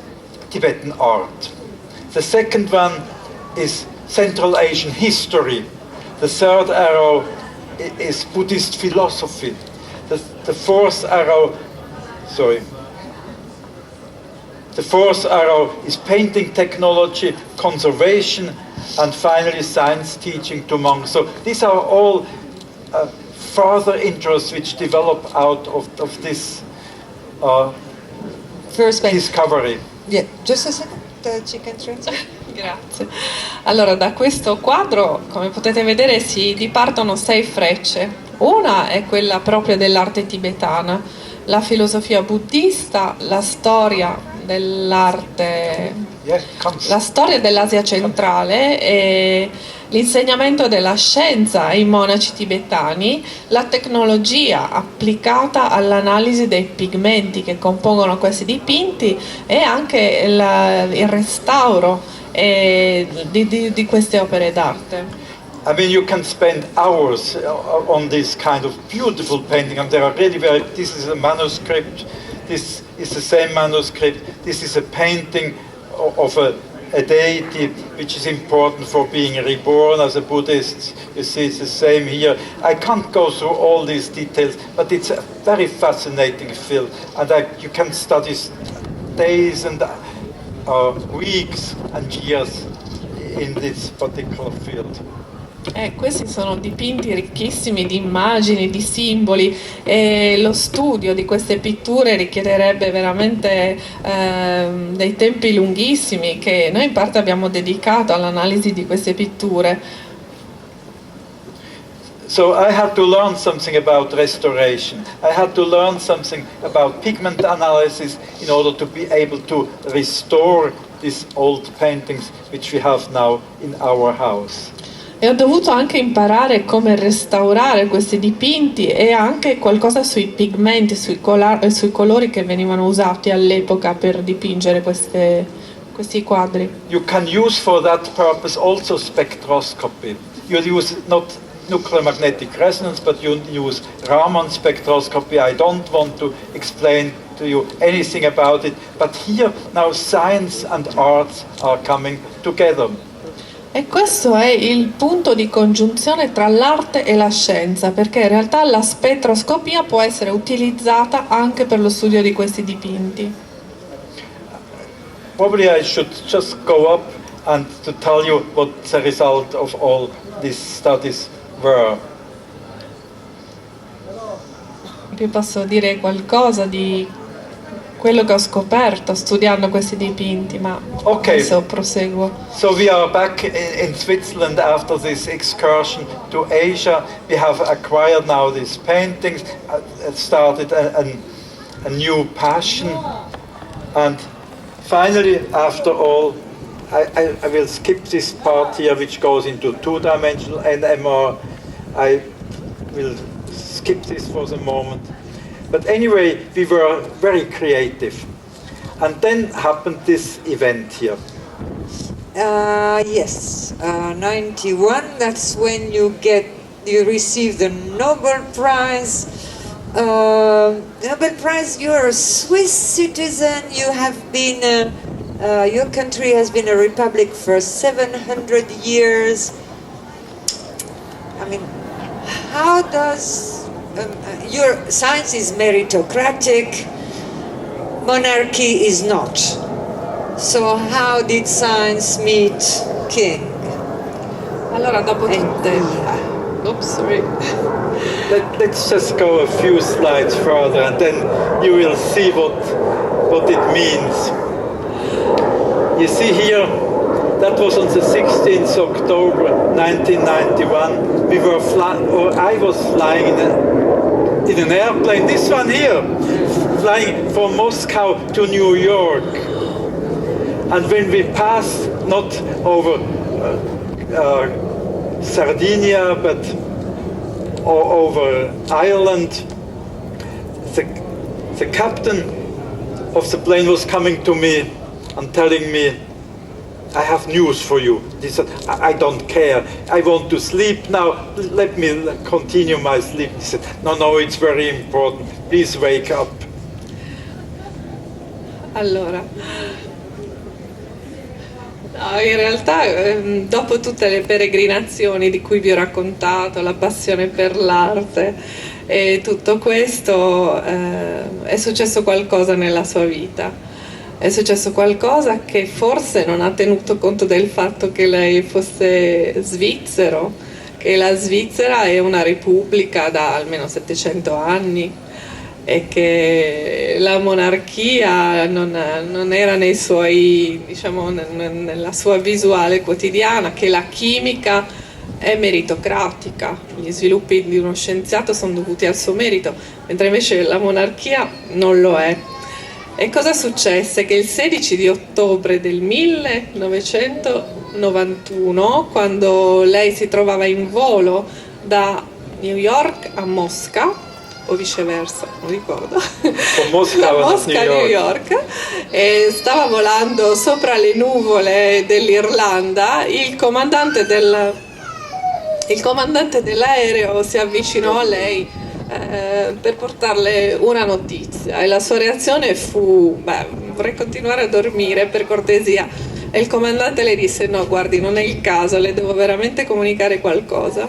Tibetan art. The second one is Central Asian history. The third arrow is Buddhist philosophy. The fourth arrow, The fourth arrow is painting technology, conservation, and finally science teaching to monks. So these are all further interests which develop out of this First paint. discovery. Yeah, just a second. She can translate. Grazie. Allora, da questo quadro, come potete vedere, si dipartono 6 frecce. Una è quella propria dell'arte tibetana, la filosofia buddista, la storia dell'arte, la storia dell'Asia centrale e l'insegnamento della scienza ai monaci tibetani, la tecnologia applicata all'analisi dei pigmenti che compongono questi dipinti e anche il restauro di queste opere d'arte. I mean, you can spend hours on this kind of beautiful painting, and there are really this is a manuscript, this is the same manuscript, this is a painting of a deity which is important for being reborn as a Buddhist. You see, it's the same here. I can't go through all these details, but it's a very fascinating film, and you can study days and weeks and years in this particular field. Questi sono dipinti ricchissimi di immagini, di simboli e lo studio di queste pitture richiederebbe veramente dei tempi lunghissimi che noi in parte abbiamo dedicato all'analisi di queste pitture. So I had to learn something about restoration. I had to learn something about pigment analysis in order to be able to restore these old paintings which we have now in our house. E ho dovuto anche imparare come restaurare questi dipinti e anche qualcosa sui pigmenti, sui colori che venivano usati all'epoca per dipingere questi quadri. You can use for that purpose also spectroscopy. You use not nuclear magnetic resonance, but you use Raman spectroscopy. I don't want to explain to you anything about it, but here now science and arts are coming together. E questo è il punto di congiunzione tra l'arte e la scienza, perché in realtà la spettroscopia può essere utilizzata anche per lo studio di questi dipinti. Probably I should just go up and to tell you what the result of all these studies were. Vi posso dire qualcosa di quello che ho scoperto studiando questi dipinti, ma adesso proseguo. So we are back in Switzerland after this excursion to Asia. We have acquired now these paintings, started a new passion, and finally, after all, I will skip this part here which goes into two-dimensional NMR. I will skip this for the moment. But anyway, we were very creative. And then happened this event here. Yes, 91, that's when you receive the Nobel Prize. Nobel Prize, you're a Swiss citizen, you have been, your country has been a republic for 700 years. I mean, how does... your science is meritocratic, monarchy is not. So how did science meet King? Allora, dopo tutte... Oops, sorry. Let's just go a few slides further and then you will see what it means. You see here, that was on the 16th October 1991. I was flying in an airplane, this one here, flying from Moscow to New York. And when we passed, not over Sardinia, but over Ireland, the captain of the plane was coming to me and telling me, I have news for you. He said, I don't care. I want to sleep now. Let me continue my sleep. He said, no, it's very important. Please wake up. Allora, no, in realtà dopo tutte le peregrinazioni di cui vi ho raccontato, la passione per l'arte e tutto questo, è successo qualcosa nella sua vita. è successo qualcosa che forse non ha tenuto conto del fatto che lei fosse svizzero, che la Svizzera è una repubblica da almeno 700 anni e che la monarchia non era nei suoi, diciamo, nella sua visuale quotidiana, che la chimica è meritocratica, gli sviluppi di uno scienziato sono dovuti al suo merito, mentre invece la monarchia non lo è. E cosa successe? Che il 16 di ottobre del 1991, quando lei si trovava in volo da New York a Mosca, o viceversa, non ricordo, Mosca da Mosca a New York, e stava volando sopra le nuvole dell'Irlanda, il comandante dell'aereo si avvicinò a lei per portarle una notizia, e la sua reazione fu: beh, vorrei continuare a dormire, per cortesia. E il comandante le disse: no, guardi, non è il caso, le devo veramente comunicare qualcosa.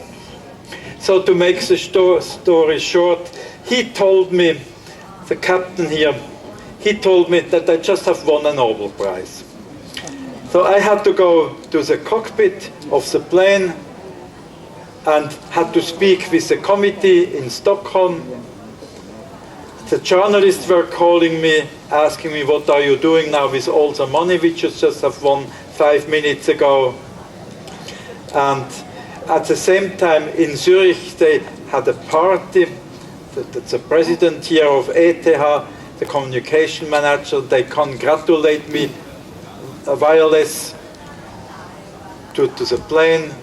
So to make the story short, he told me, the captain here, he told me that I just have won a Nobel Prize. So I had to go to the cockpit of the plane and had to speak with the committee in Stockholm. The journalists were calling me, asking me, what are you doing now with all the money which you just have won 5 minutes ago? And at the same time in Zurich they had a party. The president here of ETH, the communication manager, they congratulate me wireless to the plane,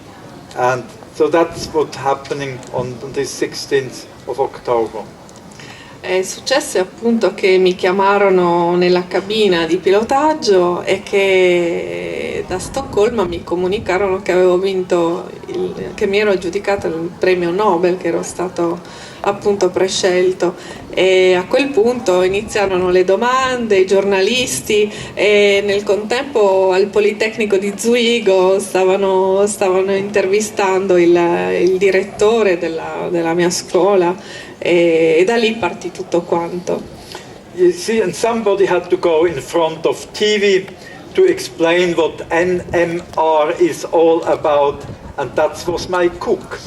and so that's what's happening on this 16th of October. Successe appunto che mi chiamarono nella cabina di pilotaggio e che da Stoccolma mi comunicarono che avevo vinto, che mi ero aggiudicata il premio Nobel, che ero stato appunto prescelto. E a quel punto iniziarono le domande, i giornalisti, e nel contempo al Politecnico di Zurigo stavano intervistando il direttore della mia scuola, e da lì partì tutto quanto. You see, and somebody had to go in front of TV to explain what NMR is all about, and that was my cook.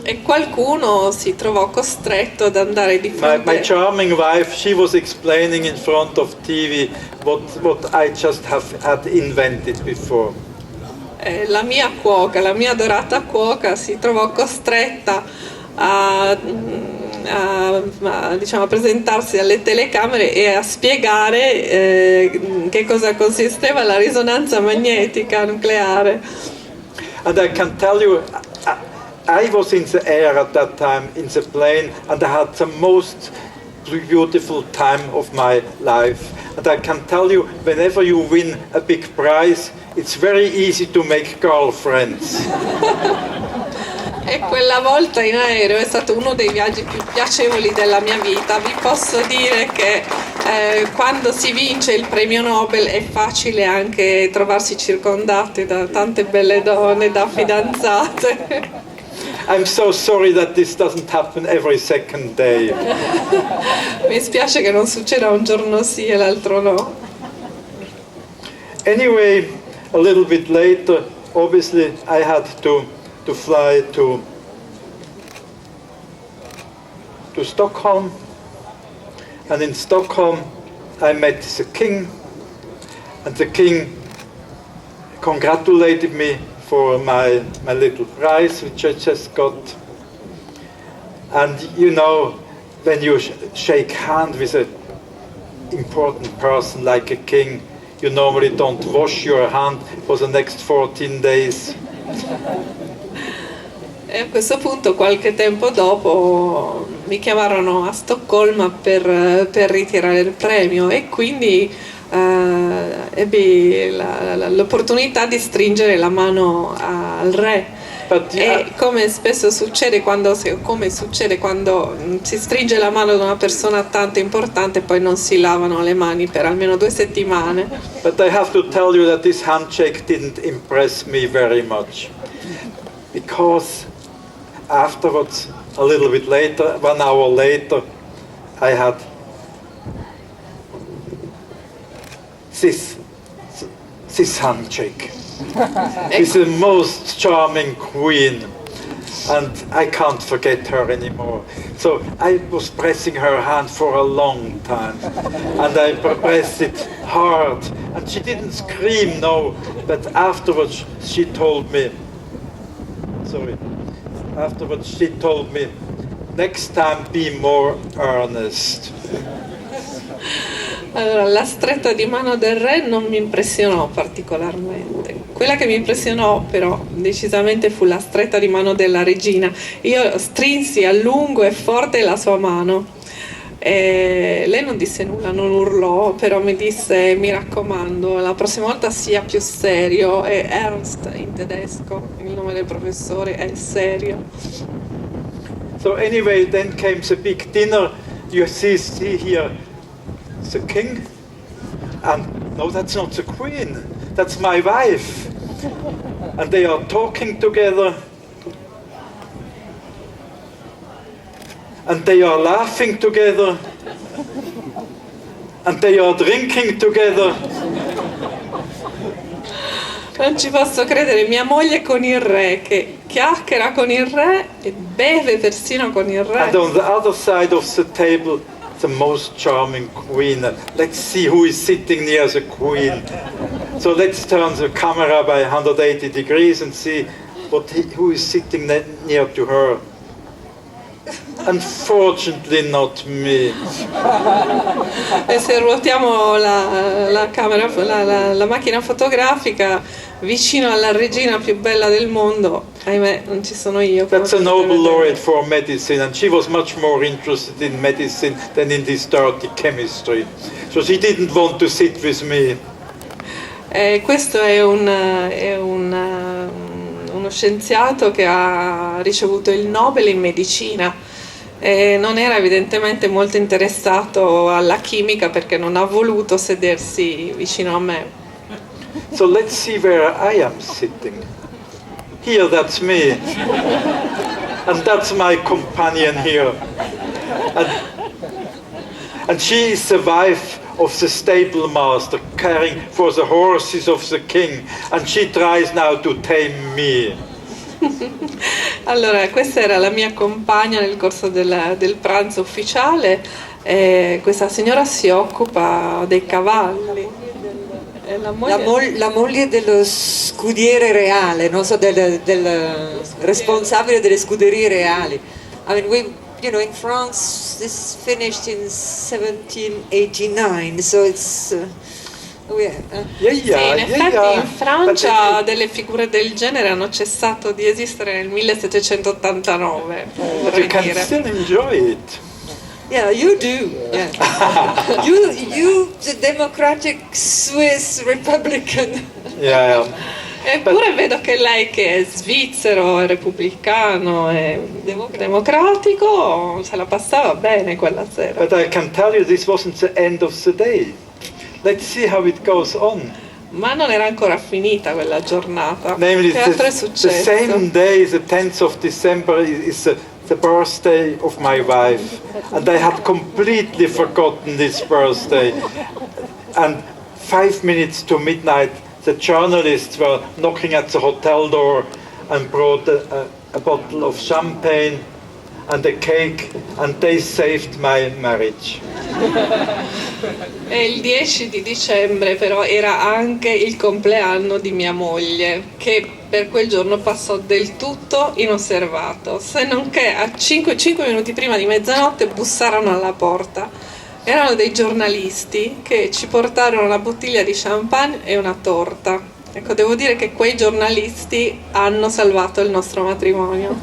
E qualcuno si trovò costretto ad andare di fronte. My charming wife, she was explaining in front of TV what I just had invented before. La mia cuoca, la mia adorata cuoca, si trovò costretta diciamo, a presentarsi alle telecamere e a spiegare che cosa consisteva la risonanza magnetica nucleare. And I can tell you, I was in the air at that time, in the plane, and I had the most beautiful time of my life. And I can tell you, whenever you win a big prize, it's very easy to make girlfriends. E quella volta in aereo è stato uno dei viaggi più piacevoli della mia vita. Vi posso dire che quando si vince il premio Nobel è facile anche trovarsi circondati da tante belle donne, da fidanzate. I'm so sorry that this doesn't happen every second day. Mi spiace che non succeda un giorno sì e l'altro no. Anyway, a little bit later, obviously I had to fly to Stockholm, and in Stockholm I met the king, and the king congratulated me for my little prize which I just got. And you know, when you shake hands with an important person like a king, you normally don't wash your hand for the next 14 days. E a questo punto, qualche tempo dopo, mi chiamarono a Stoccolma per ritirare il premio, e quindi ebbi l'opportunità di stringere la mano al re. E come spesso succede quando si stringe la mano di una persona tanto importante, poi non si lavano le mani per almeno 2 settimane. But I have to tell you that this handshake didn't impress me very much, because afterwards, a little bit later, 1 hour later, I had this handshake with the most charming queen. And I can't forget her anymore. So I was pressing her hand for a long time. And I pressed it hard. And she didn't scream, no. But afterwards she told me, next time be more earnest. Allora, la stretta di mano del re non mi impressionò particolarmente. Quella che mi impressionò però decisamente fu la stretta di mano della regina. Io strinsi a lungo e forte la sua mano. E lei non disse nulla, non urlò, però mi disse: mi raccomando, la prossima volta sia più serio. E Ernst in tedesco, il nome del professore è serio. So anyway, then came the big dinner. You see here the king, and no, that's not the queen, that's my wife. And they are talking together, and they are laughing together, and they are drinking together. Non ci posso credere, mia moglie con il re, che chiacchiera con il re e beve persino con il re. And on the other side of the table, the most charming queen. Let's see who is sitting near the queen. So let's turn the camera by 180 degrees and see who is sitting near to her. Unfortunately not me. E se ruotiamo la camera, la macchina fotografica vicino alla regina più bella del mondo, ahimè non ci sono io. That's a Nobel laureate for medicine, and she was much more interested in medicine than in this dirty chemistry. So she didn't want to sit with me. Questo è uno scienziato che ha ricevuto il Nobel in medicina e non era evidentemente molto interessato alla chimica perché non ha voluto sedersi vicino a me. So let's see where I am sitting. Here, that's me. And that's my companion here. And she is the wife of the stable master, caring for the horses of the king. And she tries now to tame me. Allora, questa era la mia compagna nel corso del pranzo ufficiale. Questa signora si occupa dei cavalli. La moglie dello scudiere reale, non so, del responsabile delle scuderie reali. I mean, in France this finished in 1789, so it's Sì, in effetti in Francia delle figure del genere hanno cessato di esistere nel 1789. You can still enjoy it. Yeah, you do. Yeah. you, the democratic Swiss Republican. Yeah. Eppure vedo che lei, che è svizzero, è repubblicano, è democratico, se la passava bene quella sera. But I can tell you this wasn't the end of the day. Let's see how it goes on. Ma non era ancora finita quella giornata. Namely, che altro è successo? The same day, the 10th of December, is the birthday of my wife. And I had completely forgotten this birthday. And 5 minutes to midnight, the journalists were knocking at the hotel door and brought a bottle of champagne and a cake, and they saved my marriage. E il 10 di dicembre però era anche il compleanno di mia moglie, che per quel giorno passò del tutto inosservato, se non che a 5 minuti prima di mezzanotte bussarono alla porta. Erano dei giornalisti che ci portarono una bottiglia di champagne e una torta. Ecco, devo dire che quei giornalisti hanno salvato il nostro matrimonio.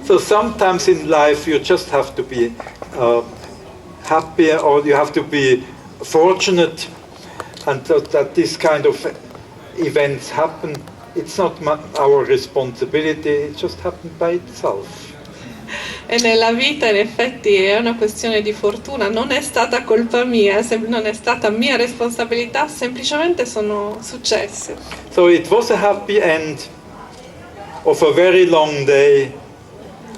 So sometimes in life you just have to be happy, or you have to be fortunate, and that this kind of events happen. It's not our responsibility, it just happened by itself. E nella vita in effetti è una questione di fortuna, non è stata colpa mia, non è stata mia responsabilità, semplicemente sono successe. So it was a happy end of a very long day,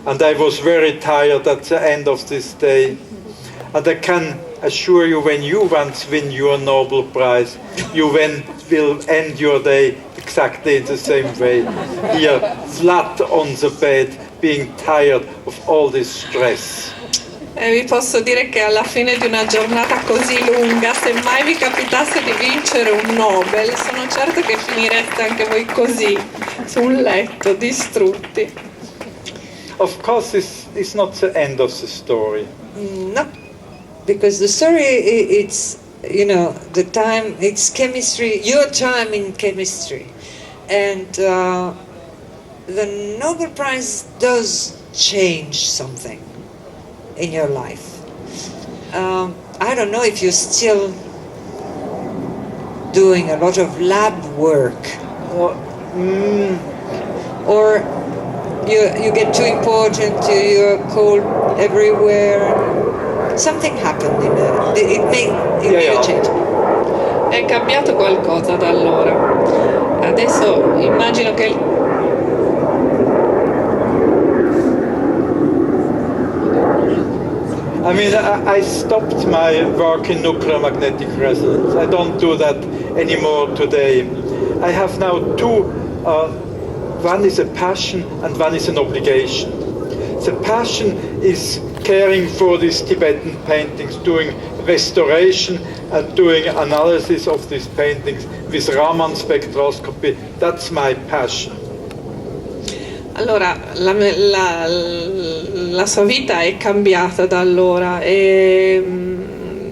and I was very tired at the end of this day. And I can assure you, when you once win your Nobel Prize, you will end your day exactly in the same way, here flat on the bed, being tired of all this stress. E vi posso dire che alla fine di una giornata così lunga, se mai vi capitasse di vincere un Nobel, sono certo che finireste anche voi così, su un letto, distrutti. Of course, this is not the end of the story. No, because the story, it's, you know, the time, it's chemistry, your time in chemistry. And the Nobel Prize does change something in your life. I don't know if you're still doing a lot of lab work, or you get too important, you're called everywhere. Something happened it made a change. È cambiato qualcosa da allora. Adesso immagino che I mean, I stopped my work in nuclear magnetic resonance. I don't do that anymore today. I have now two, one is a passion and one is an obligation. The passion is caring for these Tibetan paintings, doing restoration and doing analysis of these paintings with Raman spectroscopy. That's my passion. allora la sua vita è cambiata da allora e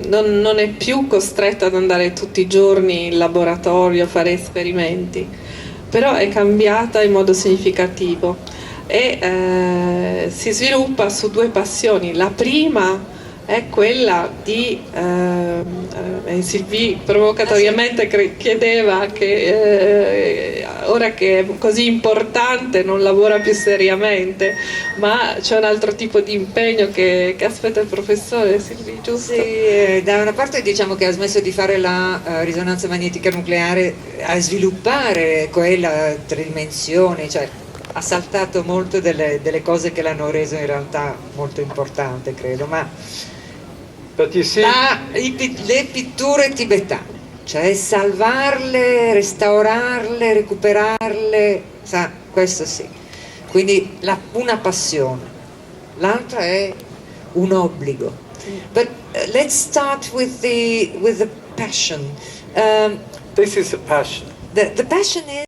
non è più costretta ad andare tutti i giorni in laboratorio a fare esperimenti, però è cambiata in modo significativo e si sviluppa su due passioni. La prima è quella di Sylvie provocatoriamente chiedeva che ora che è così importante non lavora più seriamente, ma c'è un altro tipo di impegno che aspetta il professore, Sylvie, giusto? Sì, da una parte diciamo che ha smesso di fare la risonanza magnetica nucleare a sviluppare quella tridimensione, cioè ha saltato molto delle cose che l'hanno reso in realtà molto importante, credo, ma But you see, le pitture tibetane, cioè salvarle, restaurarle, recuperarle, questo sì. Quindi una passione, l'altra è un obbligo. But let's start with the passion. this is a passion. The passion is